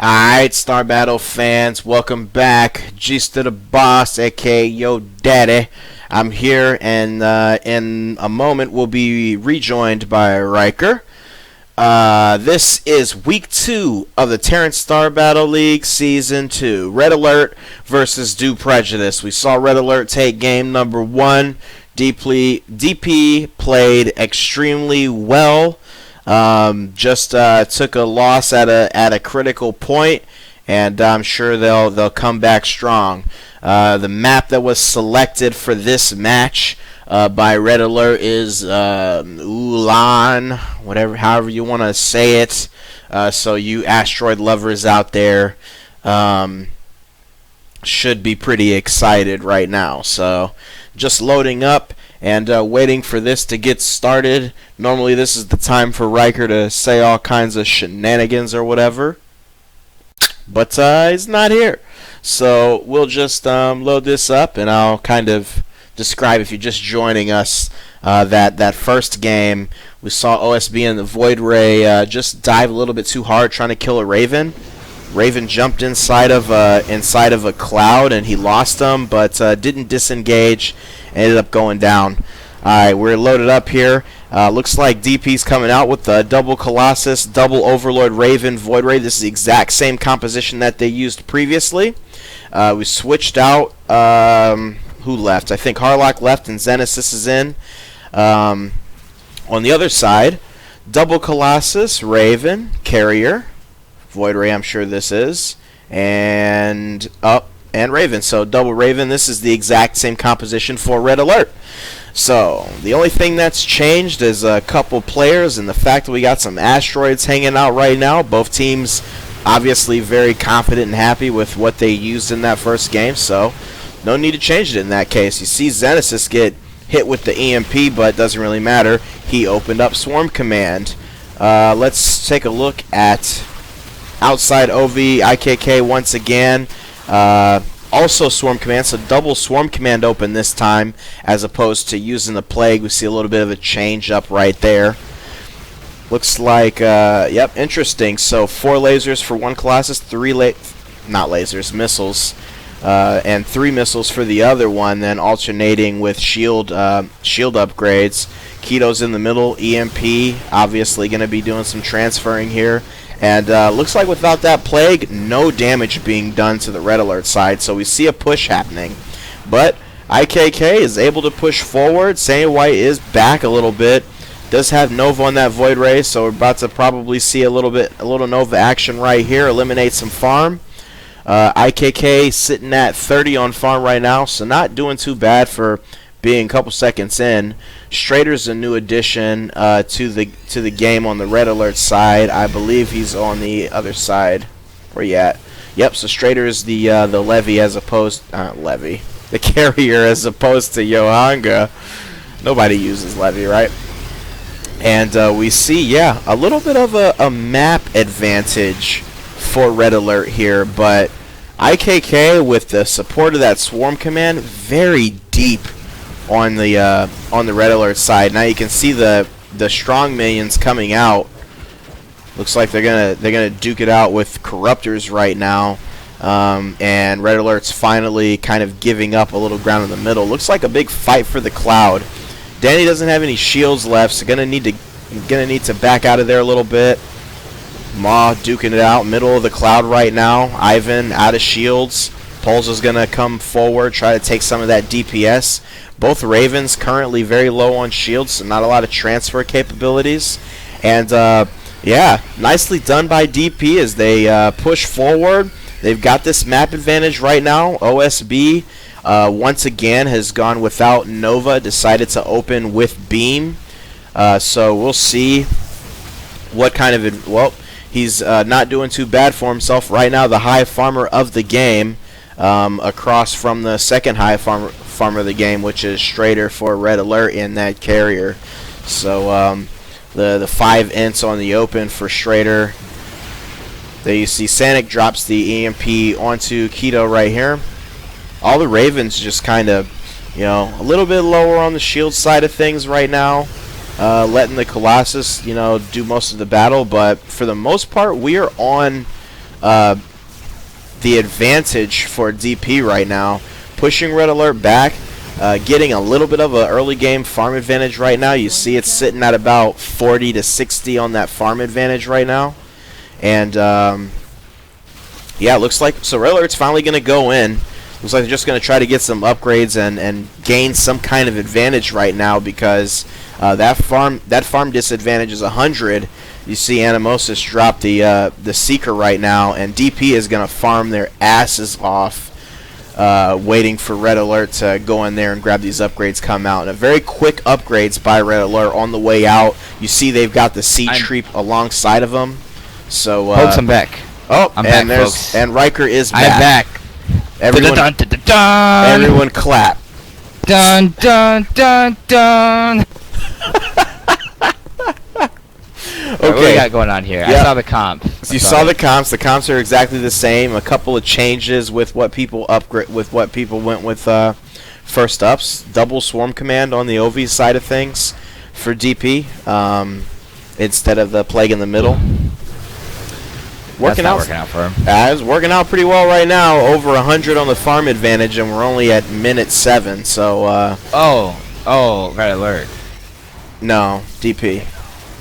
Alright, StarBattle fans, welcome back. Gster the boss, aka Yo Daddy. I'm here, and in a moment we'll be rejoined by Riker. This is week 2 of the Terran StarBattle League Season 2. Red Alert versus Due Prejudice. We saw Red Alert take game number 1. DP played extremely well. Just took a loss at a critical point, and I'm sure they'll come back strong. The map that was selected for this match by Red Alert is Ulan, however you want to say it. So you asteroid lovers out there should be pretty excited right now. So just loading up and waiting for this to get started. Normally this is the time for Riker to say all kinds of shenanigans or whatever, but he's not here. So we'll just load this up, and I'll kind of describe, if you're just joining us, that first game. We saw OSB and the Void Ray just dive a little bit too hard trying to kill a Raven. Raven jumped inside of a cloud, and he lost them, but didn't disengage. Ended up going down. Alright, we're loaded up here. Looks like DP's coming out with the double Colossus, double Overlord Raven, Void Ray. This is the exact same composition that they used previously. We switched out. Who left? I think Harlock left and Xenesis is in. On the other side, double Colossus, Raven, Carrier, Void Ray, I'm sure this is, and Raven. So double Raven. This is the exact same composition for Red Alert. So the only thing that's changed is a couple players and the fact that we got some asteroids hanging out right now. Both teams obviously very confident and happy with what they used in that first game, so no need to change it in that case. You see Xenesis get hit with the EMP, but it doesn't really matter. He opened up Swarm Command. Let's take a look at outside OV, IKK once again. Also Swarm Command, so double Swarm Command open this time as opposed to using the Plague. We see a little bit of a change up right there. Looks like, yep, interesting. So 4 lasers for one Colossus, missiles, and 3 missiles for the other one, then alternating with shield upgrades. Keto's in the middle, EMP, obviously going to be doing some transferring here. And looks like without that Plague, no damage being done to the Red Alert side. So we see a push happening. But IKK is able to push forward. Sandy White is back a little bit. Does have Nova on that Void Ray, so we're about to probably see a little Nova action right here. Eliminate some farm. IKK sitting at 30 on farm right now, so not doing too bad for being a couple seconds in. Strader's a new addition to the game on the Red Alert side. I believe he's on the other side. Where you at? Yep. So Strader is the Levy as opposed the Carrier as opposed to Yohanga. Nobody uses Levy, right? And we see, a little bit of a map advantage for Red Alert here, but IKK with the support of that Swarm Command, very deep on the Red Alert side. Now you can see the strong minions coming out. Looks like they're gonna duke it out with Corruptors right now, and Red Alert's finally kind of giving up a little ground in the middle. Looks like a big fight for the Cloud. Danny doesn't have any shields left, so gonna need to back out of there a little bit. Maw duking it out, middle of the Cloud right now. Ivan out of shields. Pulse is going to come forward, try to take some of that DPS. Both Ravens currently very low on shields, so not a lot of transfer capabilities. And, nicely done by DP as they push forward. They've got this map advantage right now. OSB, once again, has gone without Nova, decided to open with Beam. So we'll see what kind of... he's not doing too bad for himself right now. The high farmer of the game, across from the second high farmer of the game, which is Strader for Red Alert in that Carrier. So the 5 ints on the open for Strader. There you see Sanic drops the EMP onto Keto right here. All the Ravens just kind of, a little bit lower on the shield side of things right now. letting the Colossus, do most of the battle. But for the most part, we are on the advantage for DP right now. Pushing Red Alert back, getting a little bit of an early game farm advantage right now. You see it's sitting at about 40 to 60 on that farm advantage right now. And yeah, it looks like so Red Alert's finally going to go in. Looks like they're just going to try to get some upgrades and gain some kind of advantage right now, because that farm disadvantage is 100. You see Animosis drop the Seeker right now, and DP is going to farm their asses off, waiting for Red Alert to go in there and grab these upgrades, come out. And a very quick upgrades by Red Alert on the way out. You see they've got the Siege Creep alongside of them. So folks, I'm back. Oh, I'm and back, folks. And Riker is back. I'm back. Everyone, dun, dun, dun, dun. everyone clap. Dun dun dun dun. Okay. What do we got going on here? Yeah. I saw the comp. So you saw the comps. The comps are exactly the same. A couple of changes with what people upgrade, with what people went with first ups. Double swarm command on the OV side of things for DP, instead of the plague in the middle. Working out for him. It's working out pretty well right now. Over 100 on the farm advantage, and we're only at minute 7. So. Oh, Red Alert. No, DP.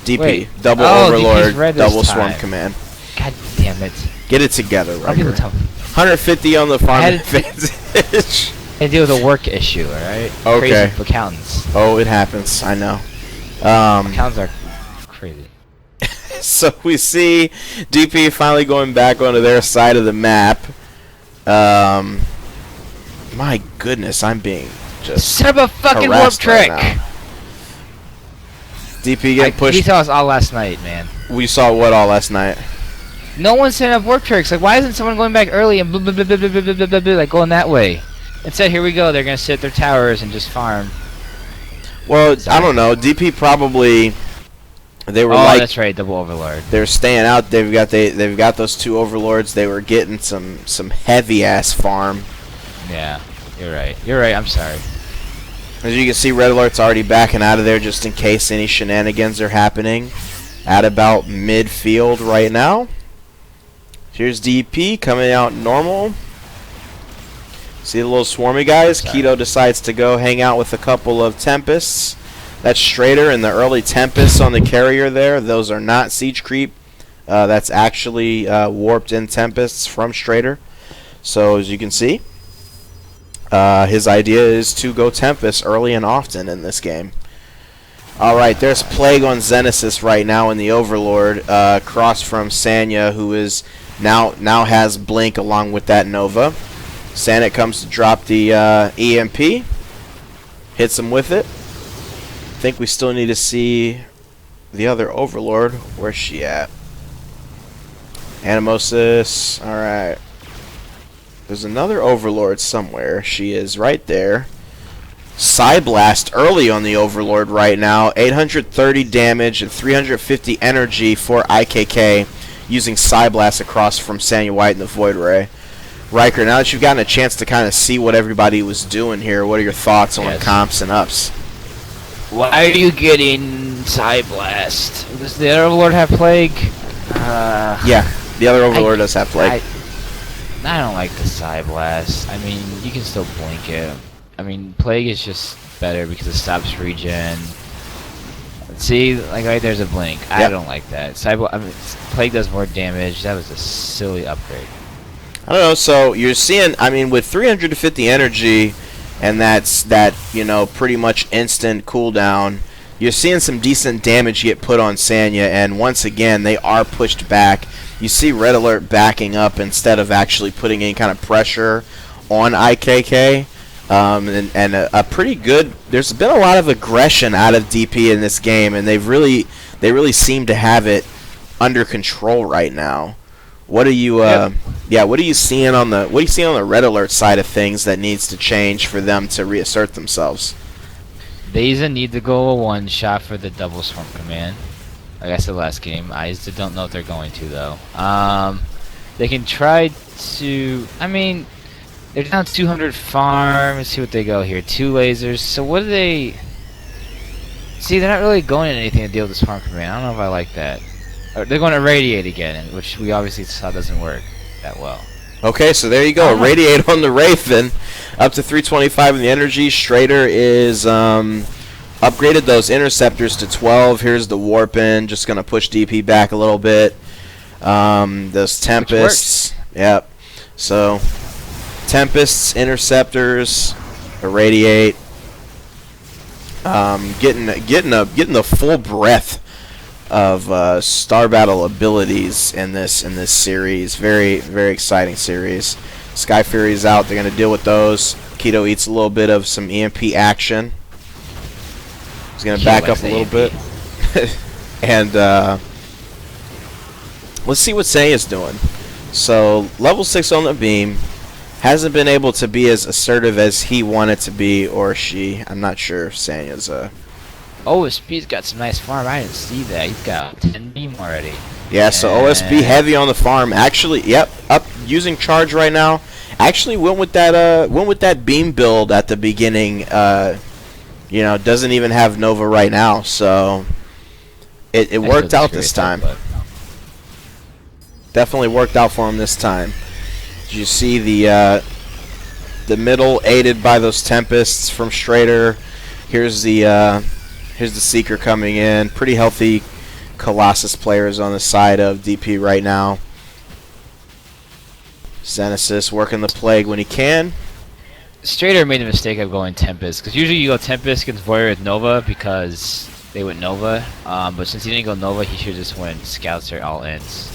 DP. Wait. Double Overlord. Double swarm command. God damn it. Get it together, I'll do Riker. the top. 150 on the farm advantage. I deal with a work issue, alright? Okay. Crazy accountants. Oh, it happens. I know. Accountants are crazy. So we see DP finally going back onto their side of the map. My goodness, I'm being just set up a fucking warp trick. Right, DP getting pushed. He saw us all last night, man. We saw what all last night? No one's setting up warp tricks. Like, why isn't someone going back early and blah, blah, blah, blah, blah, blah, blah, blah, blah, like going that way? Instead, here we go. They're gonna sit at their towers and just farm. Well, I don't know. DP probably. They were that's right, double overlord. They're staying out. They've got those 2 overlords. They were getting some heavy ass farm. Yeah, you're right. You're right. I'm sorry. As you can see, Red Alert's already backing out of there just in case any shenanigans are happening. At about midfield right now. Here's DP coming out normal. See the little swarmy guys? Sorry. Keto decides to go hang out with a couple of Tempests. That's Strader and the early Tempests on the carrier there. Those are not Siege Creep. That's actually warped in Tempests from Strader. So as you can see, his idea is to go Tempest early and often in this game. Alright, there's Plague on Xenesis right now in the Overlord, across from Sanya, who is now has Blink along with that Nova. Sanya comes to drop the EMP. Hits him with it. I think we still need to see the other Overlord. Where's she at? Animosis. Alright. There's another Overlord somewhere. She is right there. Psyblast early on the Overlord right now. 830 damage and 350 energy for IKK using Psyblast across from Sanya White and the Void Ray. Riker, now that you've gotten a chance to kind of see what everybody was doing here, what are your thoughts on comps and ups? Why are you getting Psyblast? Does the other Overlord have Plague? Yeah, the other Overlord does have Plague. I don't like the Psyblast. I mean, you can still blink it. I mean, Plague is just better because it stops regen. See, like right there's a blink. Yep. I don't like that. Plague does more damage. That was a silly upgrade. I don't know. So you're seeing, I mean, with 350 energy, and that's pretty much instant cooldown. You're seeing some decent damage get put on Sanya, and once again they are pushed back. You see Red Alert backing up instead of actually putting any kind of pressure on IKK. And a pretty good. There's been a lot of aggression out of DP in this game, and they really seem to have it under control right now. What are you what are you seeing on the Red Alert side of things that needs to change for them to reassert themselves? They either need to go a one shot for the double swarm command, like I said last game. I just don't know if they're going to though. They can try to. I mean, they're down 200 farm. Let's see what they go here. 2 lasers. So what do they? See, they're not really going at anything to deal with this farm command. I don't know if I like that. They're going to radiate again, which we obviously saw doesn't work that well. Okay, so there you go. Radiate on the Raven. Up to 325 in the energy. Strader is upgraded those interceptors to 12. Here's the warping. Just going to push DP back a little bit. Those Tempests. Yep. So, Tempests, interceptors, irradiate. Getting the full breadth of StarBattle abilities in this series. Very, very exciting series. Sky Fury's out. They're going to deal with those. Keto eats a little bit of some EMP action. He's going to back up a little bit. And let's see what Sanya's doing. So, level 6 on the beam. Hasn't been able to be as assertive as he wanted to be, or she. I'm not sure if Sanya's OSB's got some nice farm. I didn't see that. He's got 10 beam already. Yeah, so OSB heavy on the farm. Actually, yep, up using charge right now. Actually went with that beam build at the beginning. You know, doesn't even have Nova right now, so it worked out this time. Definitely worked out for him this time. Did you see the middle aided by those Tempests from Strader? Here's the Seeker coming in. Pretty healthy Colossus players on the side of DP right now. Xenesis working the Plague when he can. Strader made the mistake of going Tempest, because usually you go Tempest against Voyager with Nova because they went Nova. But since he didn't go Nova, he should just went Scouts or all ends.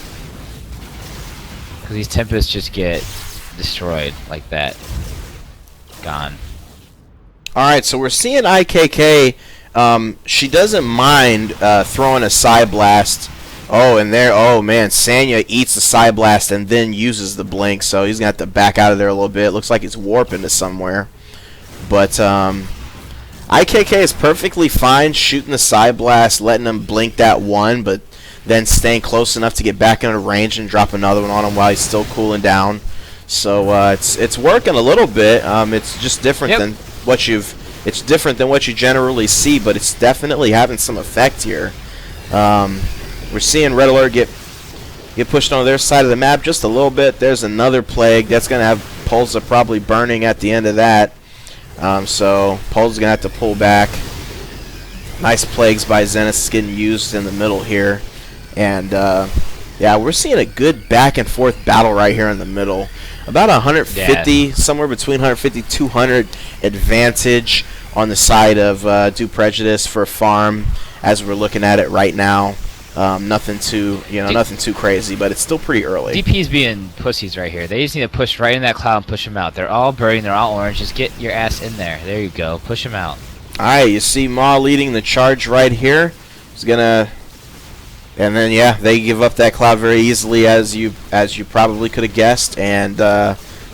Because these Tempests just get destroyed like that. Gone. Alright, so we're seeing IKK. She doesn't mind throwing a Psy Blast. Oh, and there, oh man, Sanya eats the Psy Blast and then uses the Blink, so he's going to have to back out of there a little bit. Looks like it's warping to somewhere. But IKK is perfectly fine shooting the Psy Blast, letting him blink that one, but then staying close enough to get back into range and drop another one on him while he's still cooling down. So it's working a little bit. It's just different than what you've. It's different than what you generally see, but it's definitely having some effect here. We're seeing Red Alert get pushed on their side of the map just a little bit. There's another Plague that's going to have Pulsa probably burning at the end of that. So Pulsa's going to have to pull back. Nice Plagues by Xenesis getting used in the middle here. And yeah, we're seeing a good back and forth battle right here in the middle. About 150, somewhere between 150 200 advantage on the side of Due Prejudice for farm as we're looking at it right now. Nothing too, nothing too crazy, but it's still pretty early. DP's being pussies right here. They just need to push right in that cloud and push them out. They're all burning, they're all orange. Just get your ass in there. There you go. Push them out. All right, you see Ma leading the charge right here. He's gonna. And then, yeah, they give up that cloud very easily, as you probably could have guessed. And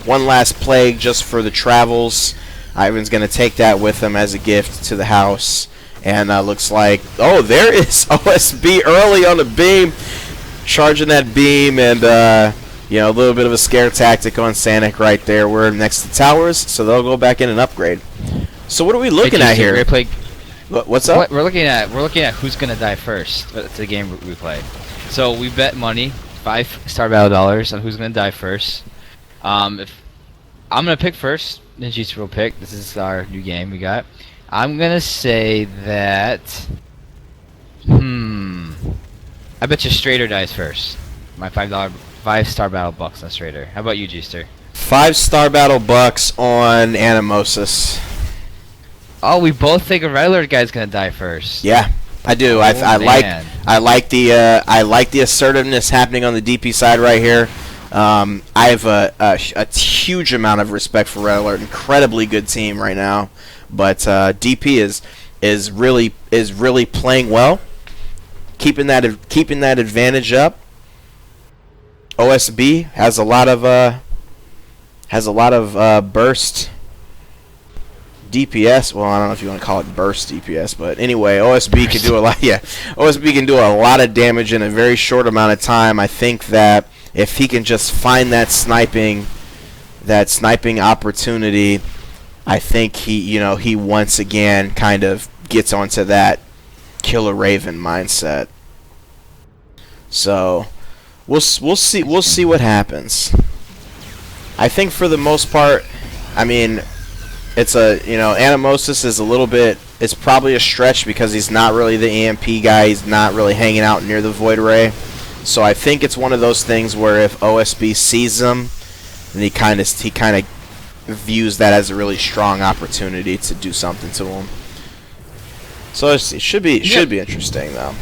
one last Plague just for the travels. Ivan's going to take that with him as a gift to the house. And looks like, oh, there is OSB early on the beam. Charging that beam and, a little bit of a scare tactic on Sanic right there. We're next to towers, so they'll go back in and upgrade. So what are we looking at here? What's up? We're looking at who's gonna die first. That's the game we played. So we bet money, $5 StarBattle dollars on who's gonna die first. If I'm gonna pick first, Ninja's will pick. This is our new game we got. I'm gonna say that. I bet you Strader dies first. My $5 StarBattle bucks on Strader. How about you, gster? 5 StarBattle bucks on Animosis. Oh, we both think a regular guy's gonna die first. Yeah, I do. I like the assertiveness happening on the DP side right here. I have a huge amount of respect for Red Alert. Incredibly good team right now, but DP is really playing well, keeping that advantage up. OSB has a lot of burst DPS. Well, I don't know if you want to call it burst DPS, but anyway, OSB can do a lot. Yeah, OSB can do a lot of damage in a very short amount of time. I think that if he can just find that sniping opportunity, I think he once again kind of gets onto that killer Raven mindset. So we'll see what happens. I think for the most part, I mean, it's Animosis is a little bit. It's probably a stretch because he's not really the EMP guy. He's not really hanging out near the Void Ray. So I think it's one of those things where if OSB sees him, then he kind of views that as a really strong opportunity to do something to him. So it should be interesting though.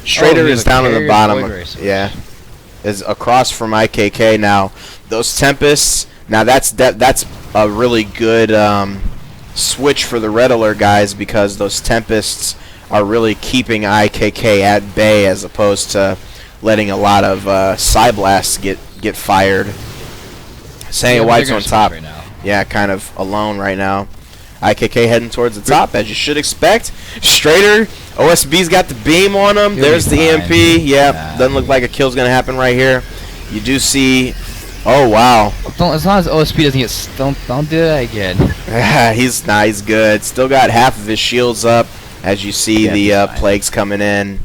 Strader is down on the bottom. Yeah, is across from IKK now. Those Tempests. Now that's a really good switch for the Red Alert guys because those Tempests are really keeping IKK at bay as opposed to letting a lot of Psy Blasts get fired. Saying White's on top. Right now. Yeah, kind of alone right now. IKK heading towards the top, as you should expect. Strader, OSB's got the beam on him. There's the EMP. Yeah, doesn't look like a kill's going to happen right here. You do see... Oh, wow. As long as OSB doesn't get... Don't do that again. He's good. Still got half of his shields up, as you see the plagues coming in.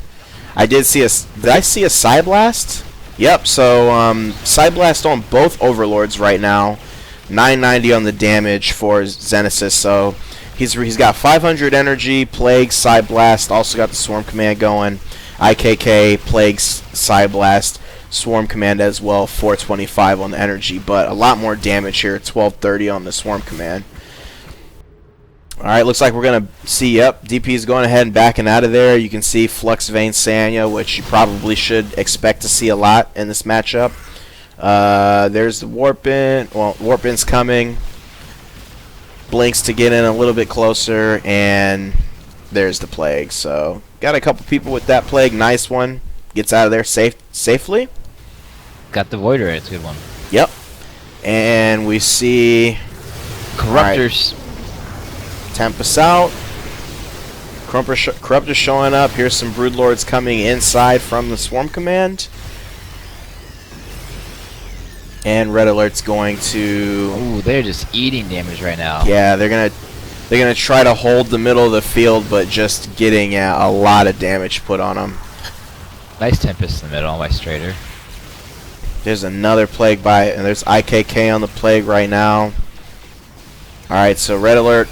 Did I see a Psy Blast? Yep, so Psy Blast on both Overlords right now. 990 on the damage for Xenesis, so he's got 500 energy, Plague, Psy Blast, also got the Swarm Command going. IKK, Plague, Psy Blast, Swarm Command as well, 425 on the energy, but a lot more damage here, 1230 on the Swarm Command. Alright, looks like we're going to see, DP is going ahead and backing out of there. You can see Flux Vein Sanya, which you probably should expect to see a lot in this matchup. There's the Warpin. Well, Warpin's coming. Blinks to get in a little bit closer, and there's the Plague. So, got a couple people with that Plague. Nice one. Gets out of there safely. Got the Voider. It's a good one. Yep. And we see... Corruptors. Right. Tempest out. Corruptor showing up. Here's some Broodlords coming inside from the Swarm Command. And Red Alert's going to... Ooh, they're just eating damage right now. Yeah, they're gonna try to hold the middle of the field, but just getting a lot of damage put on them. Nice Tempest in the middle by Strader. There's another Plague and there's IKK on the Plague right now. Alright, so Red Alert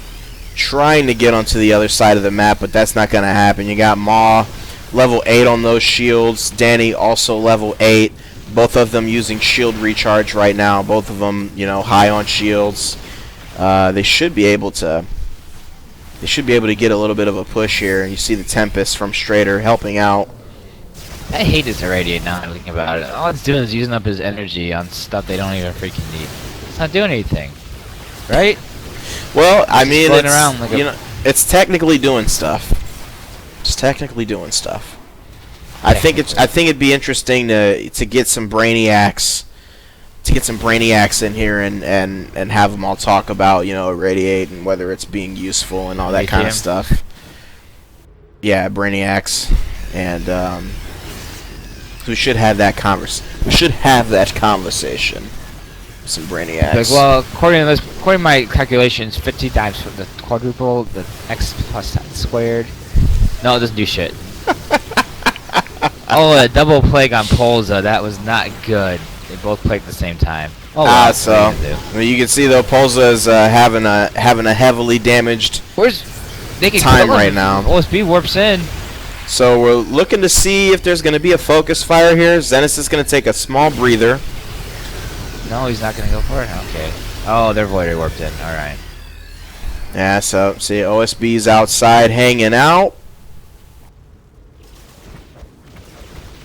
trying to get onto the other side of the map, but that's not gonna happen. You got Maw, level 8 on those shields. Danny also level 8. Both of them using shield recharge right now. Both of them, high on shields. They should be able to get a little bit of a push here. You see the Tempest from Strader helping out. I hate this Irradiate now thinking about it. All it's doing is using up his energy on stuff they don't even freaking need. It's not doing anything. Right? Well, I mean, around like it's technically doing stuff. It's technically doing stuff. I think it'd be interesting to get some Brainiacs, in here and have them all talk about Irradiate and whether it's being useful and all that kind of stuff. Yeah, Brainiacs, and we should have that conversation. Some Brainiacs. Like, well, according to my calculations, 50 times for the quadruple, the x plus squared. No, it doesn't do shit. Oh, a double Plague on Polza. That was not good. They both plagued at the same time. Oh, well, so you can see though Polza is having a heavily damaged time right now. OSB warps in. So we're looking to see if there's going to be a focus fire here. Xenesis is going to take a small breather. No, he's not going to go for it? Okay. Oh, their Voider warped in. Alright. Yeah, so see OSB's outside hanging out.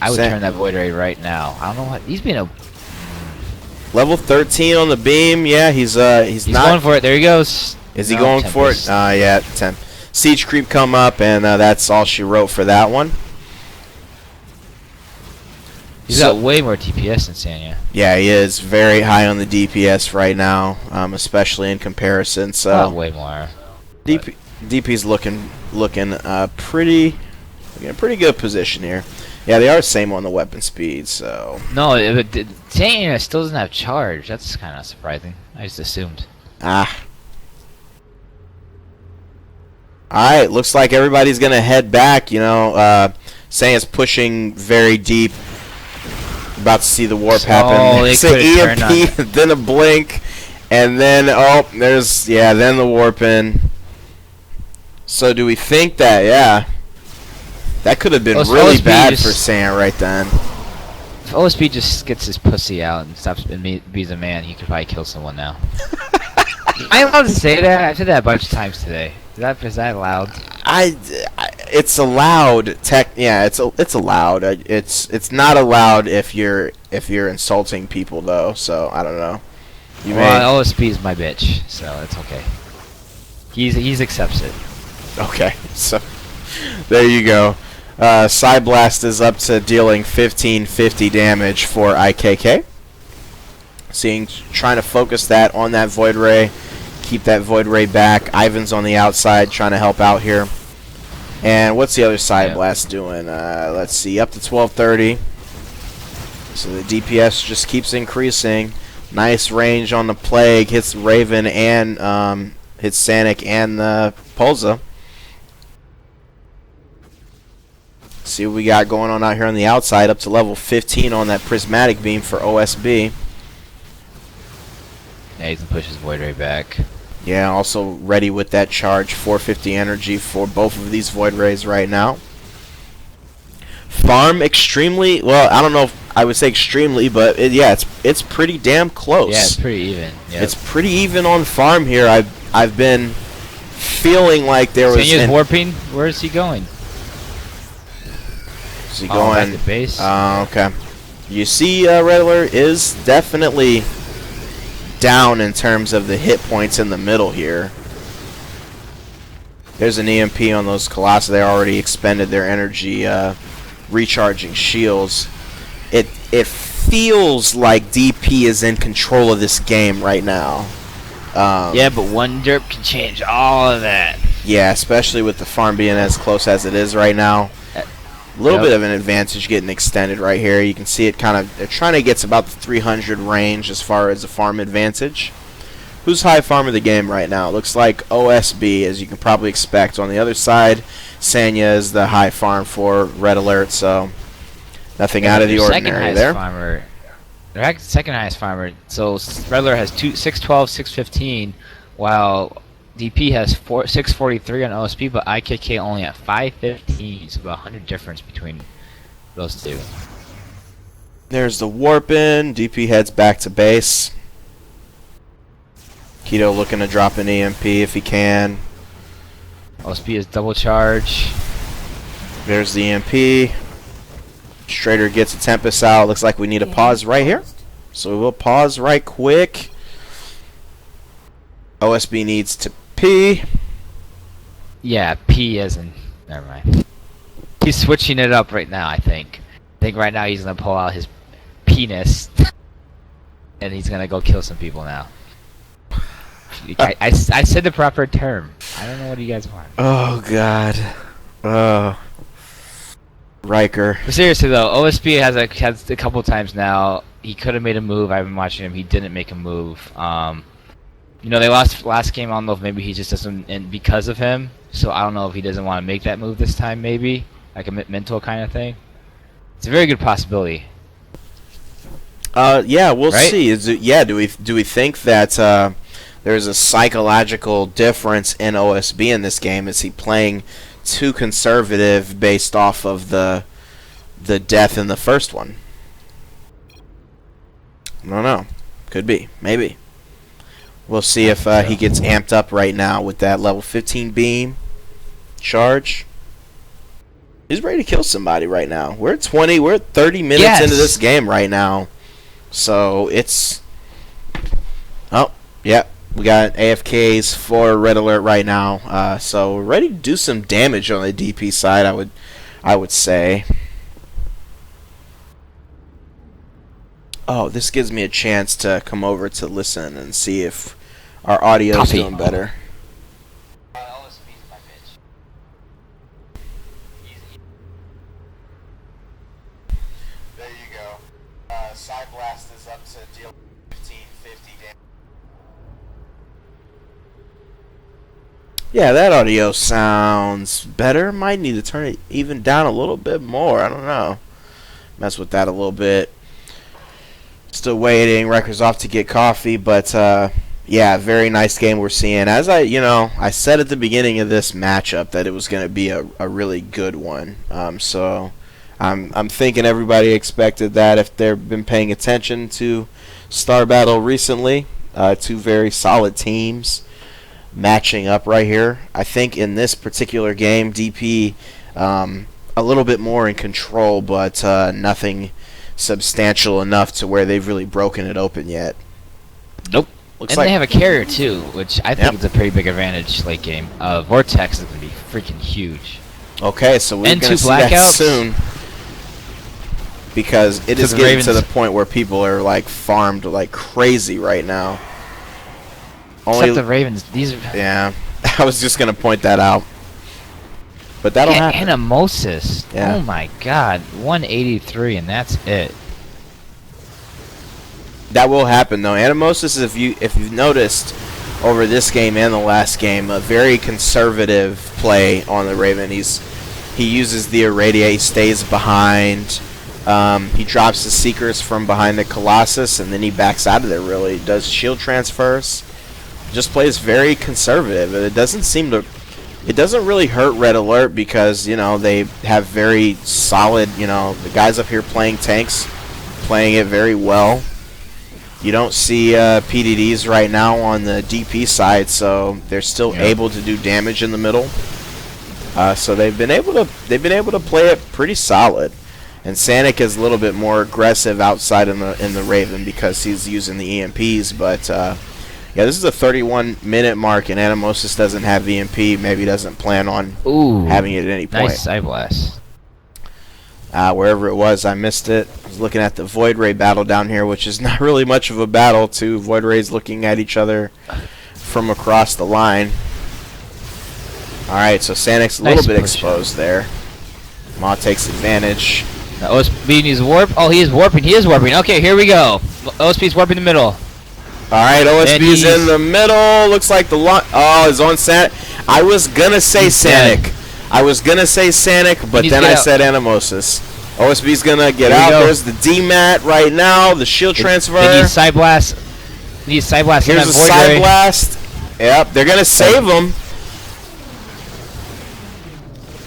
I would turn that Void Ray right now. I don't know what he's being a level 13 on the beam. Yeah, he's not going for it. There he goes. Is he going for it? Yeah, Siege creep come up, and that's all she wrote for that one. He's got way more DPS than Sanya. Yeah, he is very high on the DPS right now, especially in comparison. So way more. DP's looking pretty good position here. Yeah, they are the same on the weapon speed, so... No, Sanya still doesn't have charge. That's kind of surprising. I just assumed. Alright, looks like everybody's going to head back, Sanya's pushing very deep. About to see the warp Oh, happen. they It's an could've turned EMP, then a blink, and then then the warp in. So do we think that? Yeah, that could have been really OSB bad just- for Sam right then. If OSB just gets his pussy out and stops and being a man, he could probably kill someone now. Am I allowed to say that? I've said that a bunch of times today. Is that allowed? It's allowed. It's allowed. It's not allowed if you're insulting people though. So I don't know. OSB is my bitch, so it's okay. He's accepts it. Okay, so there you go. Psyblast is up to dealing 1550 damage for IKK. Trying to focus that on that Void Ray. Keep that Void Ray back. Ivan's on the outside trying to help out here. And what's the other Psyblast doing? Let's see, up to 1230. So the DPS just keeps increasing. Nice range on the Plague. Hits Raven and hits Sanic and the Pulsa. See what we got going on out here on the outside. Up to level 15 on that Prismatic Beam for OSB. Yeah, he can push his Void Ray back. Yeah, also ready with that charge. 450 energy for both of these Void Rays right now. Farm extremely, well, I don't know if I would say extremely, but it's pretty damn close. Yeah, it's pretty even. Yep. It's pretty even on farm here. I've been feeling like there was Senya's warping. Where is he going? Is he going? Back to base. Okay. You see, Red Alert is definitely down in terms of the hit points in the middle here. There's an EMP on those Colossi. They already expended their energy recharging shields. It feels like DP is in control of this game right now. Yeah, but one derp can change all of that. Yeah, especially with the farm being as close as it is right now. A little bit of an advantage getting extended right here. You can see it kind of, they're trying to get to about the 300 range as far as the farm advantage. Who's high farm of the game right now? Looks like OSB, as you can probably expect. On the other side, Senya is the high farm for Red Alert, so nothing out of the ordinary there. They're second highest farmer. So Red Alert has 612, 615, while DP has 643 on OSP, but IKK only at 515. So about 100 difference between those two. There's the warp in. DP heads back to base. Keto looking to drop an EMP if he can. OSP is double charge. There's the EMP. Strader gets a Tempest out. Looks like we need a pause right here. So we will pause right quick. OSB needs to pee. Yeah, P as in... Never mind. He's switching it up right now, I think. I think right now he's going to pull out his penis. And he's going to go kill some people now. I said the proper term. I don't know what you guys want. Oh, God. Oh. Riker. But seriously, though, OSP has a couple times now. He could have made a move. I've been watching him. He didn't make a move. You know, they lost last game. I don't know if maybe he just doesn't, and because of him. So I don't know if he doesn't want to make that move this time. Maybe like a mental kind of thing. It's a very good possibility. Yeah, we'll Right? see. Do we think that there's a psychological difference in OSB in this game? Is he playing too conservative based off of the death in the first one? I don't know. Could be. Maybe. We'll see if he gets amped up right now with that level 15 beam charge. He's ready to kill somebody right now. We're at 30 minutes into this game right now. So it's... Oh, yeah. We got AFKs for Red Alert right now. So we're ready to do some damage on the DP side, I would say. Oh, this gives me a chance to come over to listen and see if our audio is doing better. There you go. Psyblast is up to deal 1550 damage. Yeah, that audio sounds better. Might need to turn it even down a little bit more. I don't know. Mess with that a little bit. Still waiting. Riker's off to get coffee, but yeah, very nice game we're seeing. As I said at the beginning of this matchup that it was going to be a really good one. So I'm thinking everybody expected that if they've been paying attention to StarBattle recently. Two very solid teams matching up right here. I think in this particular game, DP a little bit more in control, but nothing substantial enough to where they've really broken it open yet. Nope. Looks and like they have a carrier too, which I think is a pretty big advantage late game. Vortex is going to be freaking huge. Okay, so we're And going to two see that blackouts. soon, because it is the getting to Ravens- the point where people are like farmed like crazy right now. Except the Ravens. These are Yeah, I was just going to point that out. But that'll happen. Animosis. Yeah. Oh my god. 183 and that's it. That will happen though. Animosis, if you've noticed over this game and the last game, a very conservative play on the Raven. He uses the irradiate, stays behind. He drops the Seekers from behind the Colossus, and then he backs out of there. Really does shield transfers. Just plays very conservative. It doesn't really hurt Red Alert because they have very solid. The guys up here playing tanks, playing it very well. You don't see PDDs right now on the DP side, so they're still able to do damage in the middle. So they've been able to play it pretty solid. And Sanic is a little bit more aggressive outside in the Raven because he's using the EMPs. But yeah, this is a 31-minute mark, and Animosis doesn't have EMP. Maybe doesn't plan on having it at any point. Nice side blast. Wherever it was, I missed it. I was looking at the Void Ray battle down here, which is not really much of a battle. Two Void Rays looking at each other from across the line. Alright, so Sanic's a little bit exposed there. Maw takes advantage. Now OSB needs warp. Oh, he is warping. He is warping. Okay, here we go. OSB's warping the middle. Alright, OSB's in the middle. Looks like the it's on Sanic. I was gonna say Sanic. But then I said Animosis. OSB's gonna get out. There's the DMAT right now. The shield transfer. They need Side Blast. Here's a Side Blast. Yep, they're gonna save him.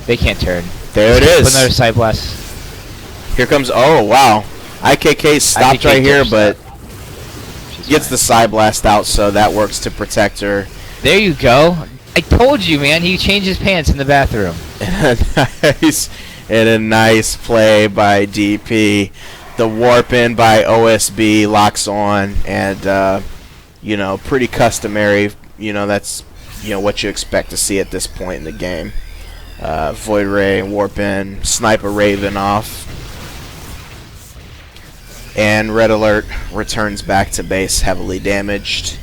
They can't turn. There it is. Put another Side Blast. Here comes. Oh wow. IKK stopped right here, but gets the Side Blast out, so that works to protect her. There you go. I told you, man. He changed his pants in the bathroom. And a nice play by DP. The warp in by OSB locks on, and pretty customary. That's what you expect to see at this point in the game. Void Ray, warp in, snipe a Raven off, and Red Alert returns back to base heavily damaged.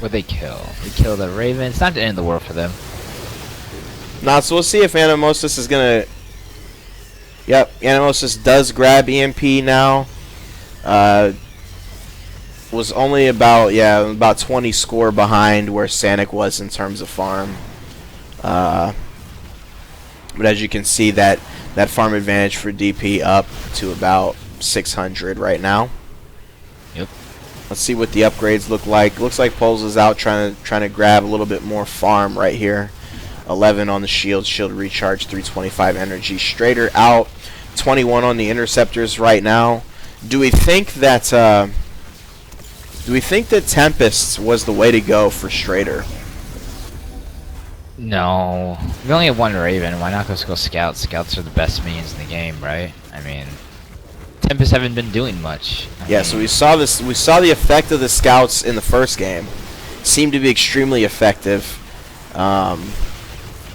What they kill? They kill the Raven. It's not the end of the world for them. Nah, so we'll see if Animosis is gonna. Yep, Animosis does grab EMP now. Was only about 20 score behind where Sanic was in terms of farm. But as you can see, that farm advantage for DP up to about 600 right now. Yep. Let's see what the upgrades look like. Looks like Poles is out trying to grab a little bit more farm right here. 11 on the shield recharge, 325 energy. Straighter out, 21 on the interceptors right now. Do we think that Tempests was the way to go for Straighter? No. We only have one Raven. Why not just go Scouts? Scouts are the best minions in the game, right? I mean, Tempests haven't been doing much. So we saw this. We saw the effect of the Scouts in the first game. Seemed to be extremely effective.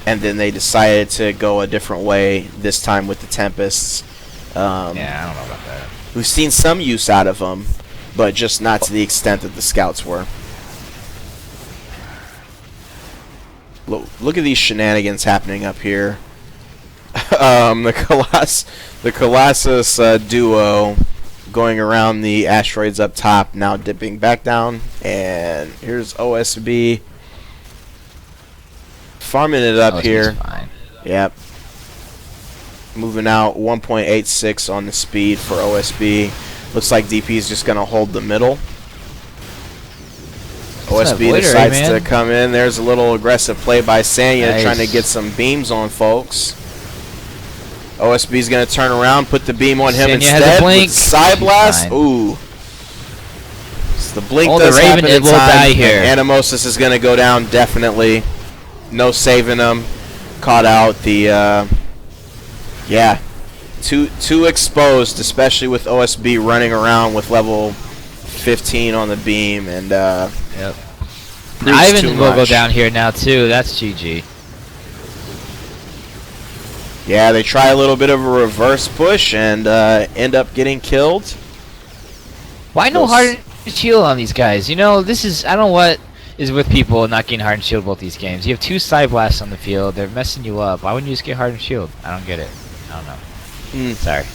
And then they decided to go a different way this time with the Tempests. Yeah, I don't know about that. We've seen some use out of them, but just not to the extent that the Scouts were. Look at these shenanigans happening up here. The Colossus duo going around the asteroids up top, now dipping back down. And here's OSB. Farming it up here. Fine. Yep. Moving out 1.86 on the speed for OSB. Looks like DP is just going to hold the middle. It's OSB avoider, decides man. to come in. There's a little aggressive play by Sanya, Nice. trying to get some beams on folks. OSB's going to turn around, put the beam on him Sanya has a instead. blink. With Side Blast. She's fine. Ooh. So the blink Oh, the does Raven, happen it in will time, die here. and Animosis is going to go down, definitely. No saving him. Caught out the, yeah. Too exposed, especially with OSB running around with level 15 on the beam, and Yep. proves Ivan too will go much. down here now too. That's GG. Yeah, they try a little bit of a reverse push and end up getting killed. Why no Those- hardened shield on these guys? You know, this is, I don't know what is with people not getting hardened shield both these games. You have 2 side blasts on the field. They're messing you up. Why wouldn't you just get hardened shield? I don't get it. I don't know. Sorry.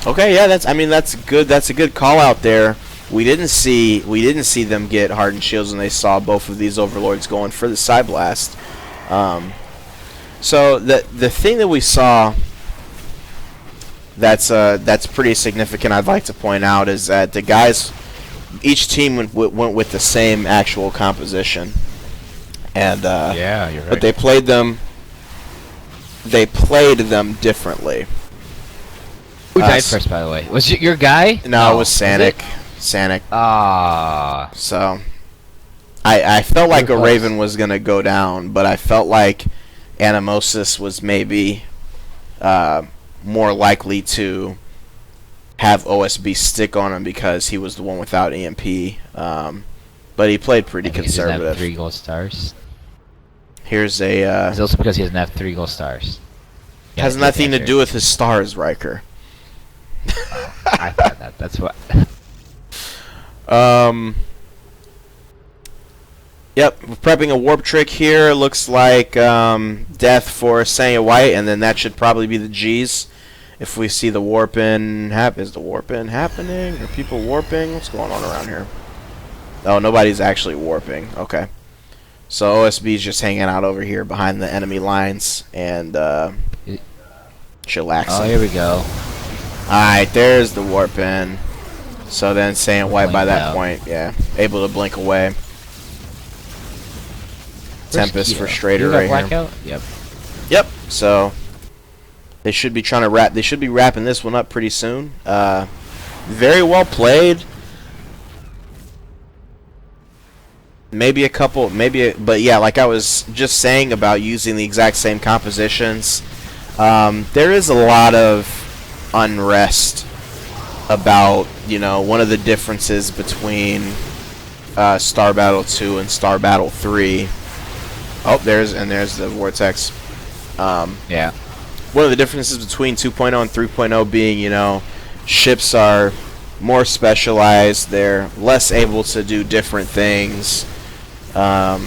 Okay, yeah, that's good. That's a good call out there. We didn't see them get hardened shields when they saw both of these overlords going for the side blast. So the thing that we saw that's pretty significant, I'd like to point out, is that the guys, each team went with the same actual composition, and Yeah, you're right. but they played them differently. Who died first, by the way? Was it your guy? No, it was it? Sanic. Ah. So I felt like a close. Raven was gonna go down, but I felt like Animosis was maybe more likely to have OSB stick on him because he was the one without EMP. But he played pretty I think he doesn't have conservative. 3 gold stars. Here's a It's also because he doesn't have 3 gold stars. Yeah, has you nothing to can't do with his stars, Riker. I thought that. That's what. Yep, we're prepping a warp trick here. Looks like death for Sanya White, and then that should probably be the G's. If we see the warping, is the warping happening? Are people warping? What's going on around here? Oh, nobody's actually warping. Okay. So OSB's just hanging out over here behind the enemy lines and chillaxing. Oh, here we go. Alright, there's the warping. So then Sanya White by Blink that out. point, yeah, able to blink away. Tempest Keto? Frustrator You got right here. blackout? Yep. Yep. So they should be trying to wrap. They should be wrapping this one up pretty soon. Very well played. Maybe a couple. But yeah, like I was just saying about using the exact same compositions. There is a lot of unrest about, you know, one of the differences between StarBattle 2 and StarBattle 3. Oh, there's the Vortex. Yeah. One of the differences between 2.0 and 3.0 being, you know, ships are more specialized. They're less able to do different things. But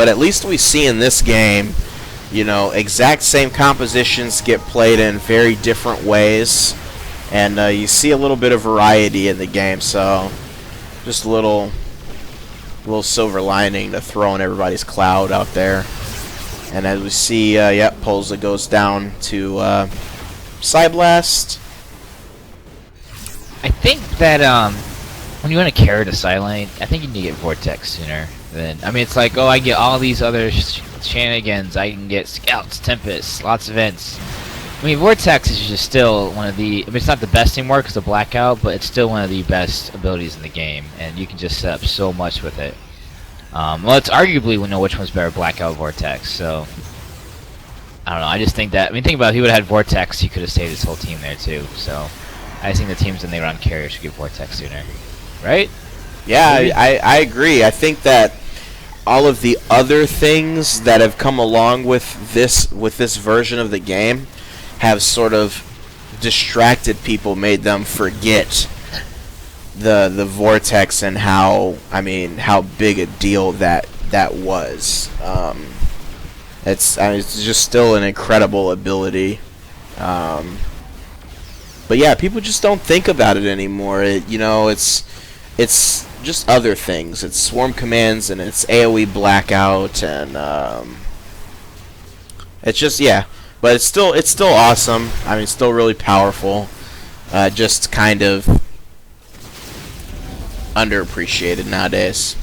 at least we see in this game, you know, exact same compositions get played in very different ways. And you see a little bit of variety in the game. So just a little silver lining to throw in everybody's cloud out there. And as we see, yep, Polza goes down to Side Blast. I think that when you want to carry the silent, I think you need to get Vortex sooner than. I mean, it's like, oh, I get all these other shenanigans. I can get Scouts, Tempests, lots of events. I mean, Vortex is just still one of the. I mean, it's not the best anymore because of Blackout, but it's still one of the best abilities in the game, and you can just set up so much with it. Well, it's arguably we know which one's better, Blackout or Vortex. So I don't know. I just think that. I mean, think about it, if he would have had Vortex, he could have stayed his whole team there too. So I think the teams when they run carrier should get Vortex sooner, right? Yeah, Maybe. I agree. I think that all of the other things that have come along with this version of the game have sort of distracted people, made them forget the Vortex and how big a deal that was. It's just still an incredible ability. But yeah, people just don't think about it anymore. It's just other things. It's swarm commands and it's AoE blackout and it's just, yeah. But it's still awesome. I mean, it's still really powerful. just kind of underappreciated nowadays.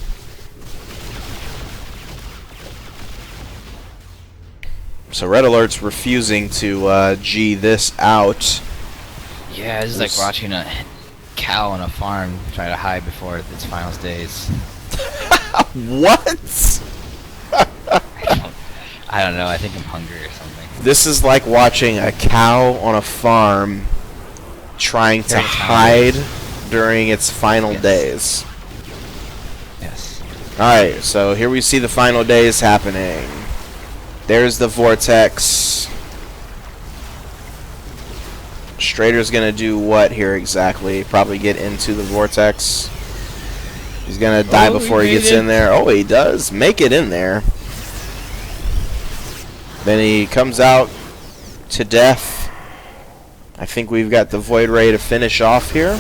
So Red Alert's refusing to G this out. Yeah, this is like watching a cow on a farm try to hide before its final days. What? I don't know. I think I'm hungry or something. This is like watching a cow on a farm trying to hide during its final days. Yes. Alright, so here we see the final days happening. There's the vortex. Strader's gonna do what here exactly? Probably get into the vortex. He's gonna die before he gets in there. Oh, he does make it in there. Then he comes out to death. I think we've got the Void Ray to finish off here.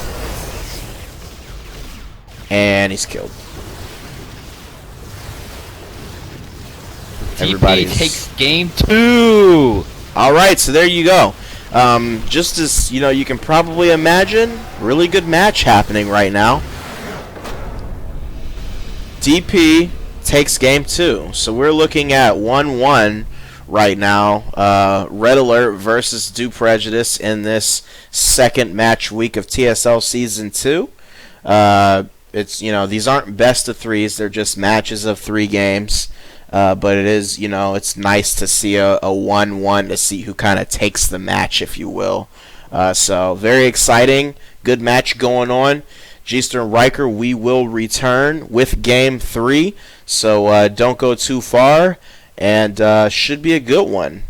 And he's killed. TP takes game 2. All right, so there you go. Just as you can probably imagine, really good match happening right now. DP takes game 2, so we're looking at 1-1 right now. Red Alert versus Due Prejudice in this second match week of TSL Season 2. It's these aren't best of 3s; they're just matches of 3 games. But it is, it's nice to see a 1-1 to see who kind of takes the match, if you will. So very exciting. Good match going on. Gster and Riker, we will return with game 3. So don't go too far, and should be a good one.